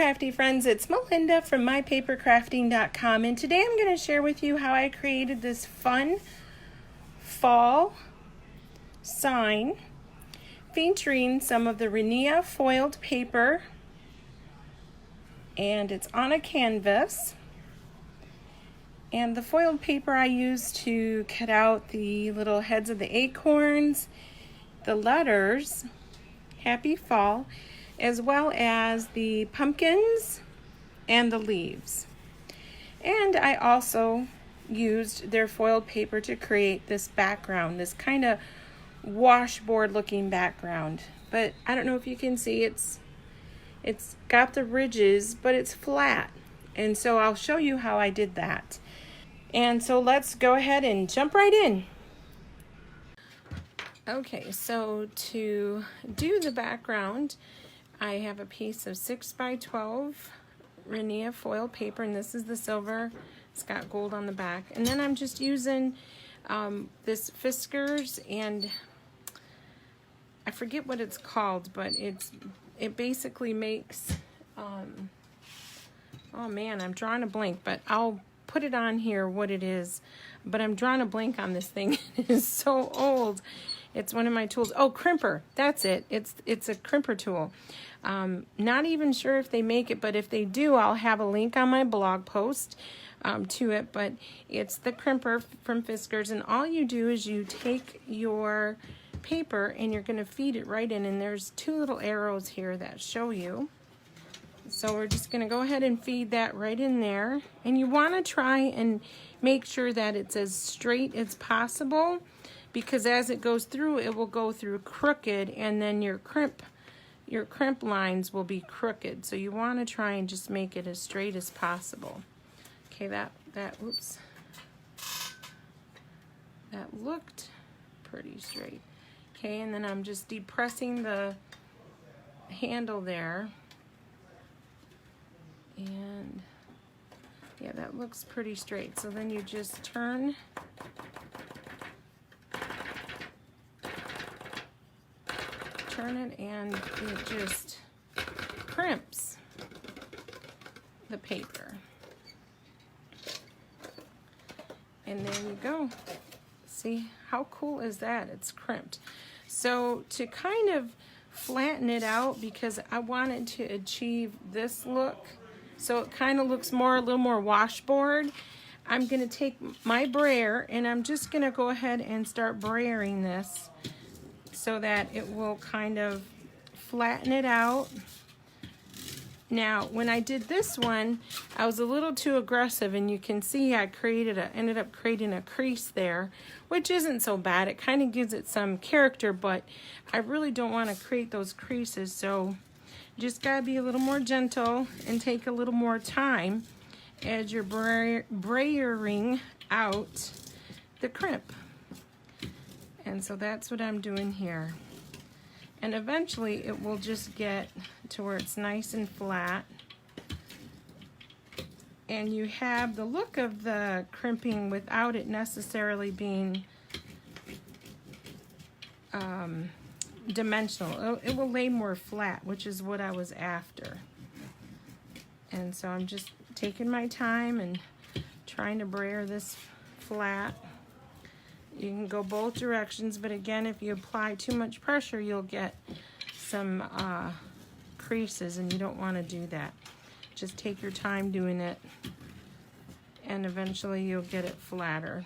Crafty friends, it's Melinda from MyPaperCrafting.com, and today I'm going to share with you how I created this fun fall sign featuring some of the Renia foiled paper, and it's on a canvas. And the foiled paper I used to cut out the little heads of the acorns, the letters, Happy Fall, as well as the pumpkins and the leaves. And I also used their foiled paper to create this background, this kind of washboard looking background. But I don't know if you can see, it's got the ridges, but it's flat. And so I'll show you how I did that. And so let's go ahead and jump right in. Okay, so to do the background, I have a piece of 6x12 Renia foil paper, and this is the silver. It's got gold on the back. And then I'm just using this Fiskars, and I forget what it's called, but it basically makes, oh man, I'm drawing a blank, but I'll put it on here what it is. But I'm drawing a blank on this thing. It is so old. It's one of my tools. Oh, crimper. That's it. It's a crimper tool. Not even sure if they make it, but if they do, I'll have a link on my blog post to it. But it's the crimper from Fiskars, and all you do is you take your paper and you're going to feed it right in, and there's two little arrows here that show you. So we're just going to go ahead and feed that right in there. And you want to try and make sure that it's as straight as possible, because as it goes through, it will go through crooked, and then your crimp lines will be crooked. So you want to try and just make it as straight as possible. Okay, that looked pretty straight. Okay, and then I'm just depressing the handle there. And yeah, that looks pretty straight. So then you just turn it, and it just crimps the paper. And there you go. See, how cool is that? It's crimped. So to kind of flatten it out, because I wanted to achieve this look, so it kind of looks a little more washboard, I'm going to take my brayer and I'm just going to go ahead and start brayering this so that it will kind of flatten it out. Now, when I did this one, I was a little too aggressive, and you can see I ended up creating a crease there, which isn't so bad. It kind of gives it some character, but I really don't want to create those creases, so you just gotta be a little more gentle and take a little more time as you're brayering out the crimp. And so that's what I'm doing here. And eventually it will just get to where it's nice and flat. And you have the look of the crimping without it necessarily being dimensional. It will lay more flat, which is what I was after. And so I'm just taking my time and trying to brayer this flat. You can go both directions, but again, if you apply too much pressure, you'll get some creases, and you don't want to do that. Just take your time doing it, and eventually you'll get it flatter.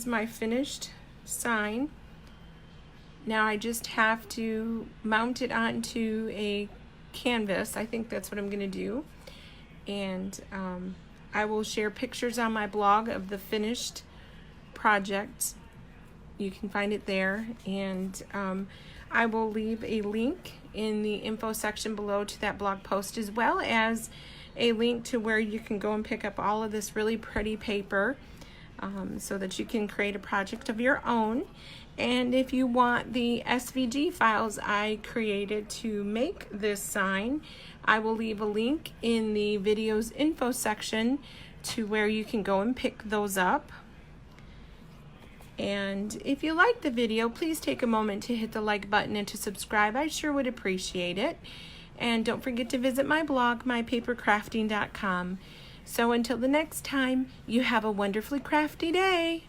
is my finished sign. Now I just have to mount it onto a canvas. I think that's what I'm going to do. And I will share pictures on my blog of the finished project. You can find it there. And I will leave a link in the info section below to that blog post, as well as a link to where you can go and pick up all of this really pretty paper so that you can create a project of your own. And if you want the SVG files I created to make this sign, I will leave a link in the video's info section to where you can go and pick those up. And if you like the video, please take a moment to hit the like button and to subscribe. I sure would appreciate it. And don't forget to visit my blog, MyPaperCrafting.com. So until the next time, you have a wonderfully crafty day.